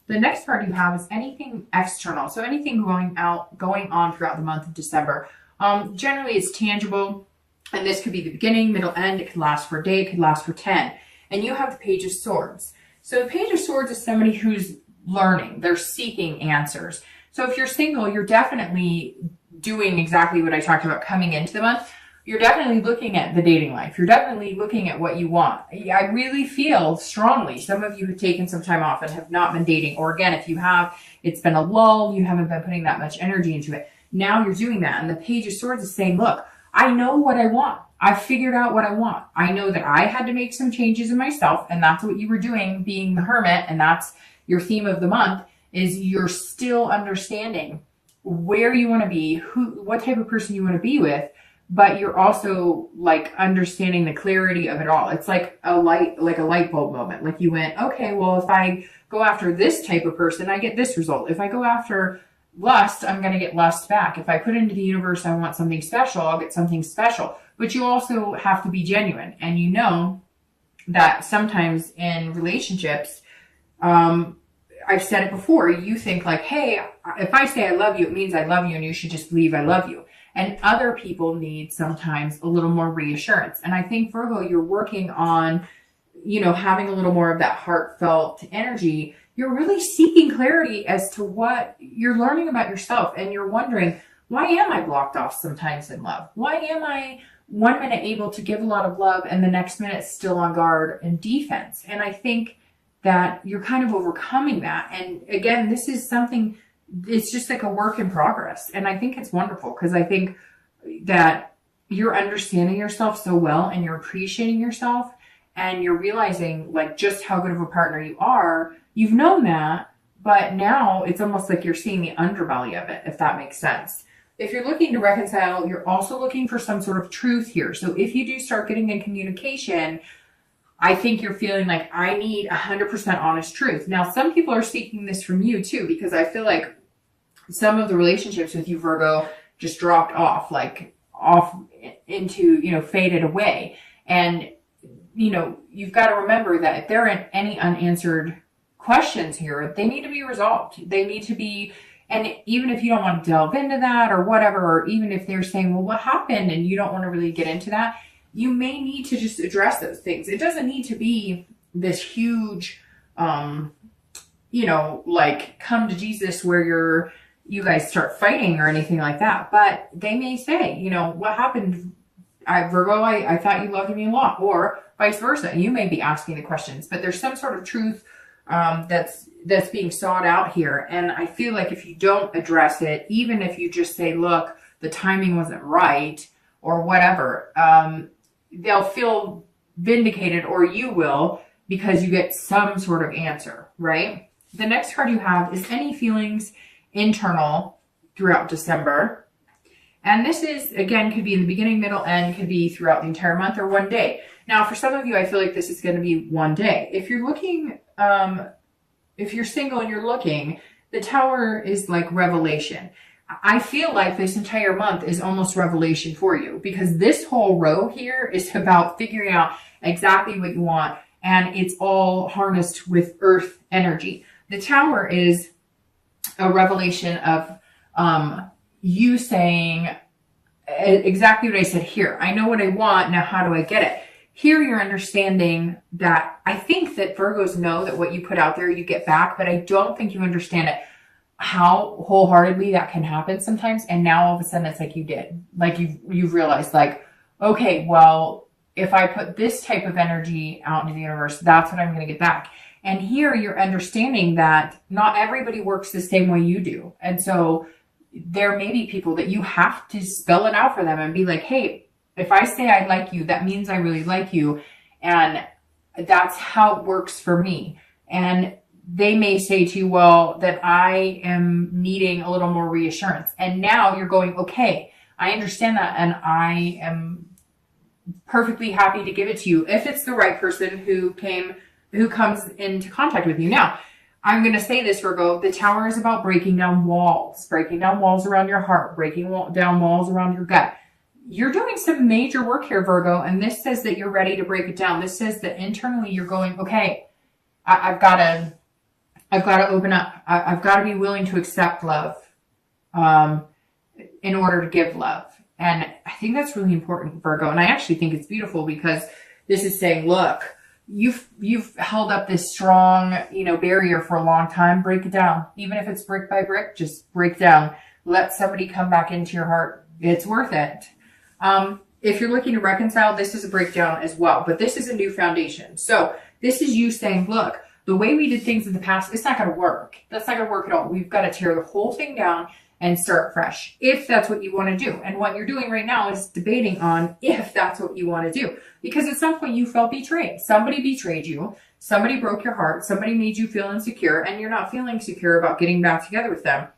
The next card you have is anything external. So anything going on throughout the month of December. Generally, it's tangible. And this could be the beginning, middle, end. It could last for a day. It could last for 10. And you have the Page of Swords. So the Page of Swords is somebody who's learning. They're seeking answers. So if you're single, you're definitely doing exactly what I talked about coming into the month. You're definitely looking at the dating life. You're definitely looking at what you want. I really feel strongly some of you have taken some time off and have not been dating. Or again, if you have, it's been a lull. You haven't been putting that much energy into it. Now you're doing that. And the Page of Swords is saying, look, I know what I want. I've figured out what I want. I know that I had to make some changes in myself. And that's what you were doing, being the hermit. And that's your theme of the month, is you're still understanding where you want to be, what type of person you want to be with. But you're also like understanding the clarity of it all. It's like a light bulb moment. Like you went, okay, well, if I go after this type of person, I get this result. If I go after lust, I'm going to get lust back. If I put into the universe, I want something special, I'll get something special. But you also have to be genuine. And you know that sometimes in relationships, I've said it before, you think like, hey, if I say I love you, it means I love you and you should just believe I love you. And other people need sometimes a little more reassurance. And I think, Virgo, you're working on, having a little more of that heartfelt energy. You're really seeking clarity as to what you're learning about yourself. And you're wondering, why am I blocked off sometimes in love? Why am I 1 minute able to give a lot of love and the next minute still on guard and defense? And I think that you're kind of overcoming that. And again, this is something, it's just like a work in progress. And I think it's wonderful because I think that you're understanding yourself so well and you're appreciating yourself and you're realizing like just how good of a partner you are. You've known that, but now it's almost like you're seeing the underbelly of it, if that makes sense. If you're looking to reconcile, you're also looking for some sort of truth here. So if you do start getting in communication, I think you're feeling like I need 100% honest truth. Now, some people are seeking this from you too, because I feel like some of the relationships with you, Virgo, just dropped off into, faded away. And, you've got to remember that if there are any unanswered questions here, they need to be resolved. They need to be, and even if you don't want to delve into that or whatever, or even if they're saying, well, what happened? And you don't want to really get into that, you may need to just address those things. It doesn't need to be this huge, come to Jesus where you guys start fighting or anything like that. But they may say, what happened? Virgo, I thought you loved me a lot, or vice versa. You may be asking the questions, but there's some sort of truth that's being sought out here. And I feel like if you don't address it, even if you just say, look, the timing wasn't right or whatever, they'll feel vindicated, or you will, because you get some sort of answer, right? The next card you have is any feelings internal throughout December. And this is, again, could be in the beginning, middle, end, could be throughout the entire month or one day. Now, for some of you, I feel like this is going to be one day. If you're looking, if you're single and you're looking, the Tower is like revelation. I feel like this entire month is almost revelation for you, because this whole row here is about figuring out exactly what you want. And it's all harnessed with earth energy. The Tower is a revelation of you saying exactly what I said here. I know what I want. Now, how do I get it? Here, you're understanding that I think that Virgos know that what you put out there, you get back, but I don't think you understand it, how wholeheartedly that can happen sometimes. And now all of a sudden it's like you did, like you've realized like, okay, well, if I put this type of energy out into the universe, that's what I'm going to get back. And here you're understanding that not everybody works the same way you do. And so there may be people that you have to spell it out for them and be like, hey, if I say I like you, that means I really like you. And that's how it works for me. And they may say to you, well, that I am needing a little more reassurance. And now you're going, okay, I understand that. And I am perfectly happy to give it to you if it's the right person who comes into contact with you. Now, I'm going to say this, Virgo, the Tower is about breaking down walls around your heart, breaking down walls around your gut. You're doing some major work here, Virgo, and this says that you're ready to break it down. This says that internally you're going, okay, I've got to I've got to open up. I've got to be willing to accept love um, in order to give love. And I think that's really important, Virgo. And I actually think it's beautiful because this is saying, look, you've held up this strong, barrier for a long time. Break it down. Even if it's brick by brick, just break down. Let somebody come back into your heart. It's worth it. If you're looking to reconcile, this is a breakdown as well, but this is a new foundation. So this is you saying, look, the way we did things in the past, it's not going to work. That's not going to work at all. We've got to tear the whole thing down and start fresh, if that's what you want to do. And what you're doing right now is debating on if that's what you want to do. Because at some point you felt betrayed. Somebody betrayed you. Somebody broke your heart. Somebody made you feel insecure, and you're not feeling secure about getting back together with them.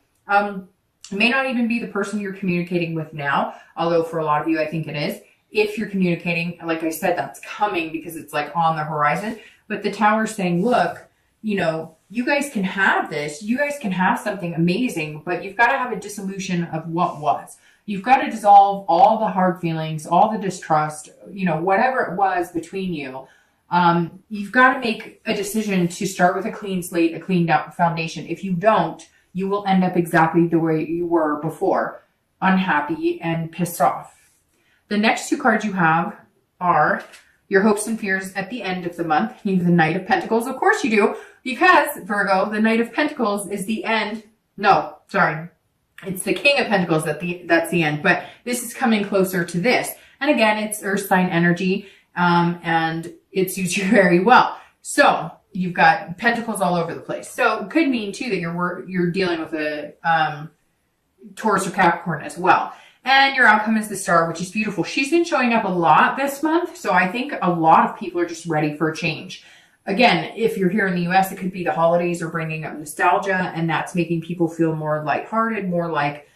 It may not even be the person you're communicating with now, although for a lot of you, I think it is. If you're communicating, like I said, that's coming because it's like on the horizon. But the Tower's saying, look, you guys can have this. You guys can have something amazing, but you've got to have a dissolution of what was. You've got to dissolve all the hard feelings, all the distrust, whatever it was between you. You've got to make a decision to start with a clean slate, a cleaned up foundation. If you don't, you will end up exactly the way you were before, unhappy and pissed off. The next two cards you have are your hopes and fears at the end of the month. You have the Knight of Pentacles. Of course you do, because Virgo, the Knight of Pentacles is the end. No, sorry. It's the King of Pentacles that's the end, but this is coming closer to this. And again, it's earth sign energy, and it suits you very well. So you've got pentacles all over the place. So it could mean too that you're dealing with a Taurus or Capricorn as well. And your outcome is the Star, which is beautiful. She's been showing up a lot this month, so I think a lot of people are just ready for a change. Again, if you're here in the US, it could be the holidays are bringing up nostalgia, and that's making people feel more lighthearted, more like,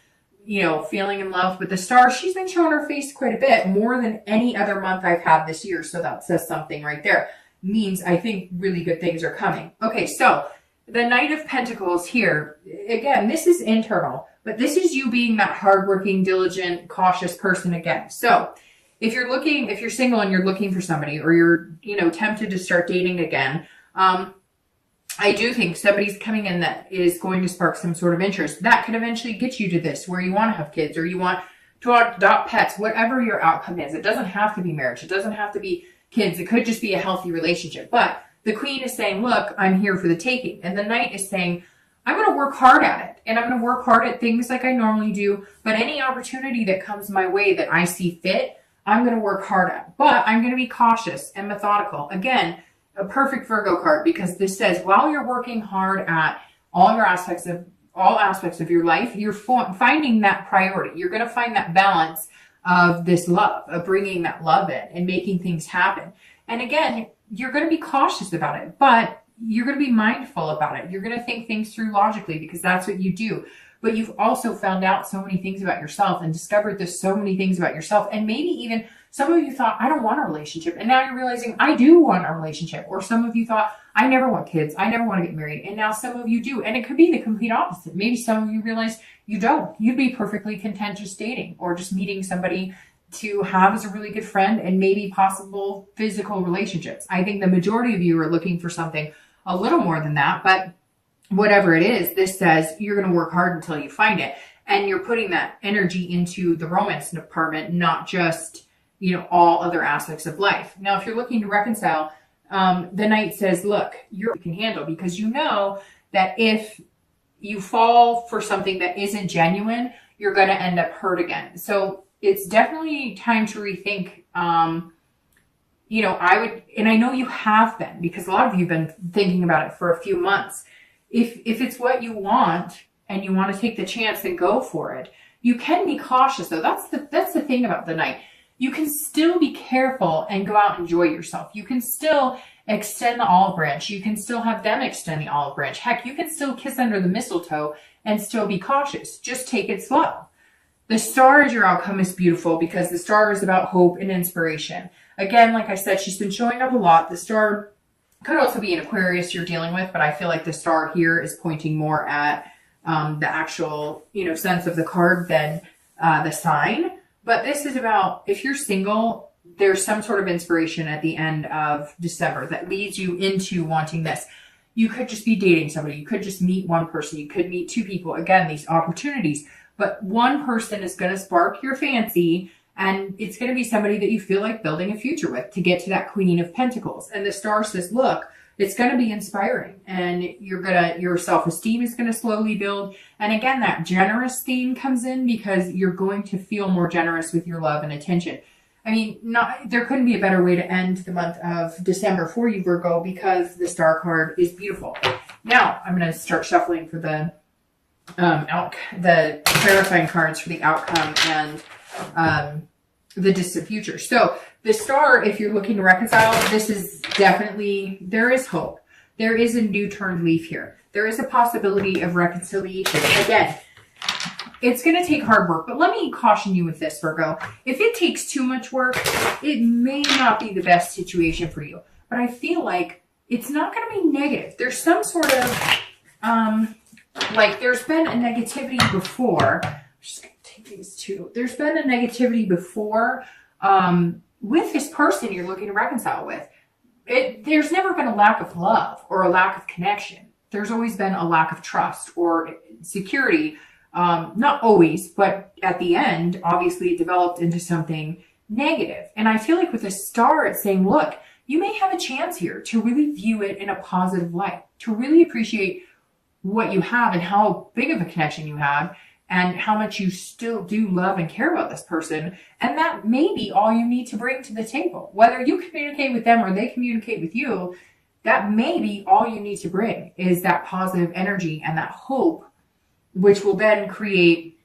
feeling in love. But the Star, she's been showing her face quite a bit, more than any other month I've had this year. So that says something right there. Means I think really good things are coming. Okay, so the Knight of Pentacles here, again, this is internal, but this is you being that hardworking, diligent, cautious person again. So if you're single and you're looking for somebody, or you're, tempted to start dating again, I do think somebody's coming in that is going to spark some sort of interest. That could eventually get you to this, where you want to have kids, or you want to adopt pets, whatever your outcome is. It doesn't have to be marriage. It doesn't have to be kids. It could just be a healthy relationship. But the Queen is saying, look, I'm here for the taking. And the Knight is saying, I'm going to work hard at it. And I'm going to work hard at things like I normally do. But any opportunity that comes my way that I see fit, I'm going to work hard at. But I'm going to be cautious and methodical. Again, a perfect Virgo card, because this says while you're working hard at all aspects of your life, you're finding that priority. You're going to find that balance of this love, of bringing that love in and making things happen. And again, you're going to be cautious about it, but you're going to be mindful about it. You're going to think things through logically, because that's what you do. But you've also found out so many things about yourself and discovered there's so many things about yourself. And maybe even some of you thought, I don't want a relationship. And now you're realizing, I do want a relationship. Or some of you thought, I never want kids. I never want to get married. And now some of you do. And it could be the complete opposite. Maybe some of you realize you don't. You'd be perfectly content just dating, or just meeting somebody to have as a really good friend, and maybe possible physical relationships. I think the majority of you are looking for something a little more than that, but whatever it is, this says you're going to work hard until you find it. And you're putting that energy into the romance department, not just, all other aspects of life. Now, if you're looking to reconcile, the Knight says, look, you can handle, because you know that if you fall for something that isn't genuine, you're going to end up hurt again. So it's definitely time to rethink. I would, and I know you have been, because a lot of you have been thinking about it for a few months. If it's what you want and you want to take the chance and go for it, you can be cautious though. That's the thing about the Knight. You can still be careful and go out and enjoy yourself. You can still extend the olive branch. You can still have them extend the olive branch. Heck, you can still kiss under the mistletoe and still be cautious. Just take it slow. The Star as your outcome is beautiful, because the Star is about hope and inspiration. Again, like I said, she's been showing up a lot. The Star could also be an Aquarius you're dealing with, but I feel like the Star here is pointing more at the actual, sense of the card than the sign. But this is about, if you're single, there's some sort of inspiration at the end of December that leads you into wanting this. You could just be dating somebody. You could just meet one person. You could meet two people. Again, these opportunities. But one person is going to spark your fancy, and it's going to be somebody that you feel like building a future with to get to that Queen of Pentacles. And the star says, look, it's going to be inspiring, and your self-esteem is going to slowly build. And again, that generous theme comes in because you're going to feel more generous with your love and attention. I mean, there couldn't be a better way to end the month of December for you, Virgo, because the star card is beautiful. Now, I'm going to start shuffling for the clarifying cards for the outcome and the distant future. So the star, if you're looking to reconcile, this is definitely, there is hope. There is a new turned leaf here. There is a possibility of reconciliation. Again, it's going to take hard work, but let me caution you with this, Virgo. If it takes too much work, it may not be the best situation for you. But I feel like it's not going to be negative. There's some sort of, like there's been a negativity before. I'm just going to take these two. There's been a negativity before with this person you're looking to reconcile with. There's never been a lack of love or a lack of connection. There's always been a lack of trust or security. Not always, but at the end, obviously it developed into something negative. And I feel like with a star, it's saying, look, you may have a chance here to really view it in a positive light, to really appreciate what you have and how big of a connection you have and how much you still do love and care about this person. And that may be all you need to bring to the table. Whether you communicate with them or they communicate with you, that may be all you need to bring is that positive energy and that hope, which will then create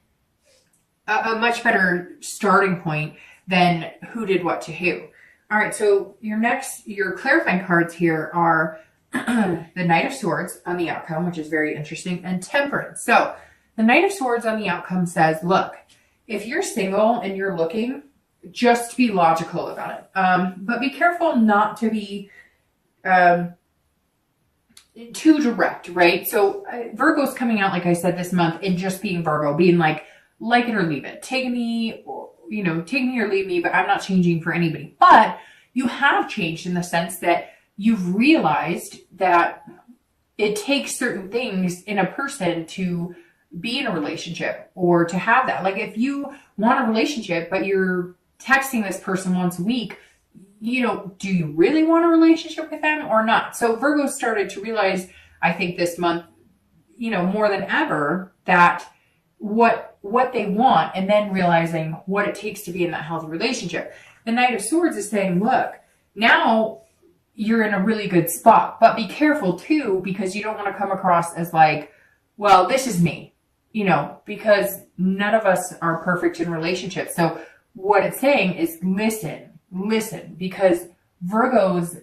a much better starting point than who did what to who. All right, so your clarifying cards here are the Knight of Swords on the outcome, which is very interesting, and Temperance. So the Knight of Swords on the outcome says, look, if you're single and you're looking, just be logical about it. But be careful not to be too direct, right? So Virgo's coming out, like I said, this month and just being Virgo, being like it or leave it. Take me or leave me, but I'm not changing for anybody. But you have changed in the sense that you've realized that it takes certain things in a person to be in a relationship or to have that. Like if you want a relationship, but you're texting this person once a week, do you really want a relationship with them or not? So Virgo started to realize, I think this month, more than ever, that what they want, and then realizing what it takes to be in that healthy relationship. The Knight of Swords is saying, look, now you're in a really good spot, but be careful too, because you don't want to come across as like, well, this is me, because none of us are perfect in relationships. So what it's saying is listen, because Virgos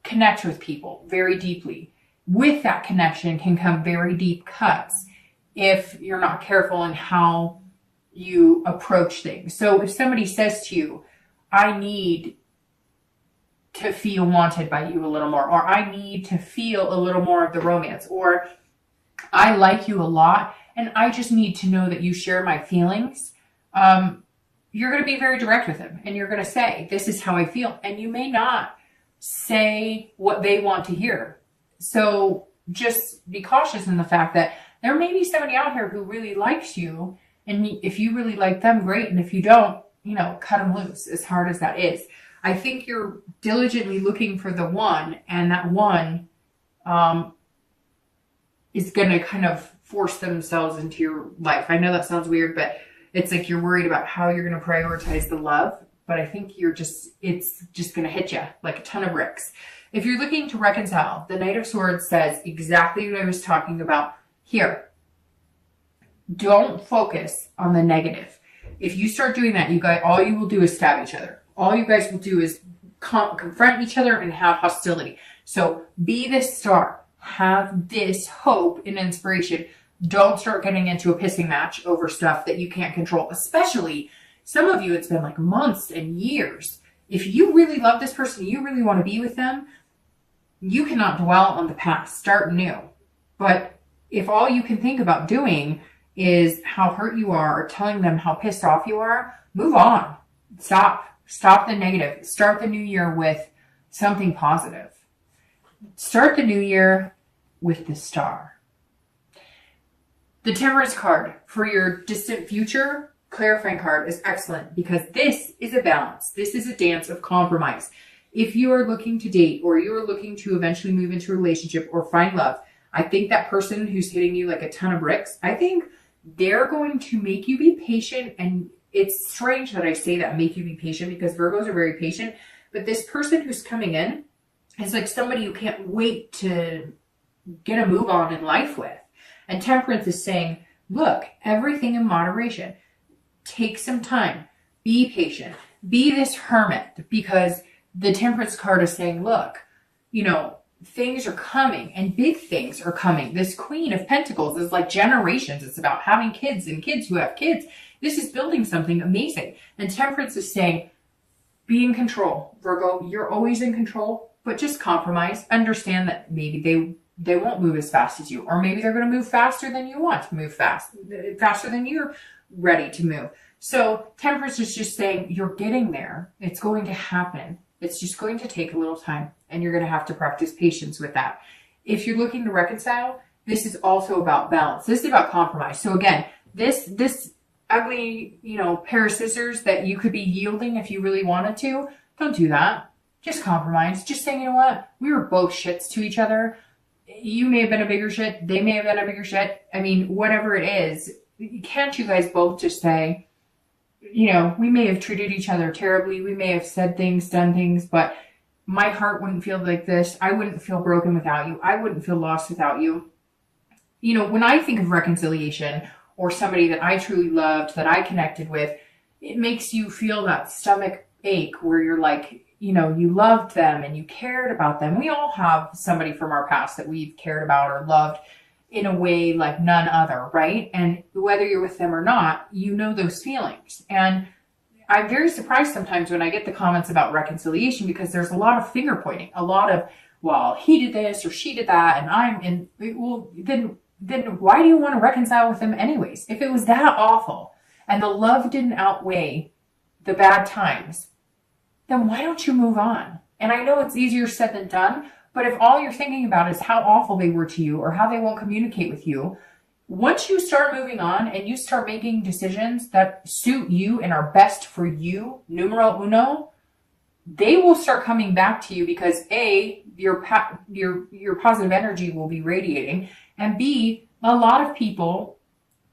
connect with people very deeply. With that connection can come very deep cuts if you're not careful in how you approach things. So if somebody says to you, I need to feel wanted by you a little more, or I need to feel a little more of the romance, or I like you a lot and I just need to know that you share my feelings, you're going to be very direct with them and you're going to say, this is how I feel. And you may not say what they want to hear. So just be cautious in the fact that there may be somebody out here who really likes you. And if you really like them, great. And if you don't, cut them loose, as hard as that is. I think you're diligently looking for the one, and that one is going to kind of force themselves into your life. I know that sounds weird, but it's like you're worried about how you're going to prioritize the love. But I think it's just going to hit you like a ton of bricks. If you're looking to reconcile, the Knight of Swords says exactly what I was talking about here. Don't focus on the negative. If you start doing that, you guys, all you will do is stab each other. All you guys will do is confront each other and have hostility. So be this star. Have this hope and inspiration. Don't start getting into a pissing match over stuff that you can't control. Especially some of you, it's been like months and years. If you really love this person, you really want to be with them, you cannot dwell on the past. Start new. But if all you can think about doing is how hurt you are or telling them how pissed off you are, move on. Stop the negative. Start the new year with something positive. Start the new year with the Star. The Temperance card for your distant future, clarifying card, is excellent because this is a balance. This is a dance of compromise. If you are looking to date or you are looking to eventually move into a relationship or find love, I think that person who's hitting you like a ton of bricks, I think they're going to make you be patient. And it's strange that I say that, make you be patient, because Virgos are very patient. But this person who's coming in is like somebody you can't wait to get a move on in life with. And Temperance is saying, look, everything in moderation. Take some time. Be patient. Be this hermit, because the Temperance card is saying, look, you know, things are coming and big things are coming. This Queen of Pentacles is like generations. It's about having kids and kids who have kids. This is building something amazing. And Temperance is saying, be in control, Virgo. You're always in control, but just compromise. Understand that maybe they won't move as fast as you, or maybe they're going to move faster than you want to move faster than you're ready to move. So Temperance is just saying, you're getting there. It's going to happen. It's just going to take a little time, and you're going to have to practice patience with that. If you're looking to reconcile, this is also about balance. This is about compromise. So again, this ugly, you know, pair of scissors that you could be yielding if you really wanted to, don't do that. Just compromise. Just saying, you know what? We were both shits to each other. You may have been a bigger shit. They may have been a bigger shit. I mean, whatever it is, can't you guys both just say, you know, we may have treated each other terribly. We may have said things, done things, but my heart wouldn't feel like this. I wouldn't feel broken without you. I wouldn't feel lost without you. You know, when I think of reconciliation or somebody that I truly loved, that I connected with, it makes you feel that stomach ache where you're like, you know, you loved them and you cared about them. We all have somebody from our past that we've cared about or loved in a way like none other, right? And whether you're with them or not, you know those feelings. And I'm very surprised sometimes when I get the comments about reconciliation, because there's a lot of finger pointing, a lot of, well, he did this or she did that, and I'm in, well, then why do you want to reconcile with them anyways? If it was that awful and the love didn't outweigh the bad times, then why don't you move on? And I know it's easier said than done, but if all you're thinking about is how awful they were to you or how they won't communicate with you, once you start moving on and you start making decisions that suit you and are best for you, numero uno, they will start coming back to you because A, your positive energy will be radiating, and B, a lot of people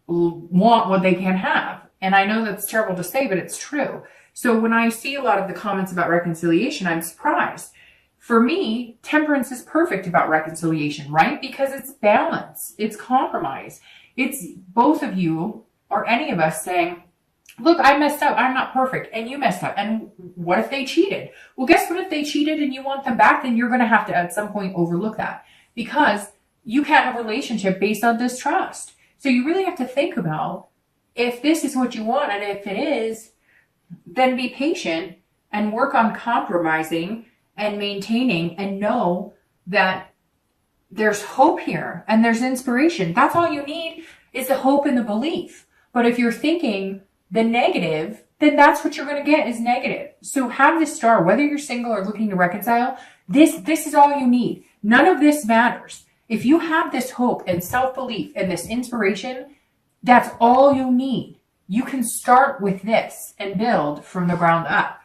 want what they can't have. And I know that's terrible to say, but it's true. So when I see a lot of the comments about reconciliation, I'm surprised. For me, Temperance is perfect about reconciliation, right? Because it's balance, it's compromise. It's both of you or any of us saying, look, I messed up. I'm not perfect. And you messed up. And what if they cheated? Well, guess what? If they cheated and you want them back, then you're going to have to at some point overlook that, because you can't have a relationship based on distrust. So you really have to think about if this is what you want. And if it is, then be patient and work on compromising and maintaining, and know that there's hope here and there's inspiration. That's all you need, is the hope and the belief. But if you're thinking the negative, then that's what you're going to get, is negative. So have this Star, whether you're single or looking to reconcile, this is all you need. None of this matters. If you have this hope and self-belief and this inspiration, that's all you need. You can start with this and build from the ground up.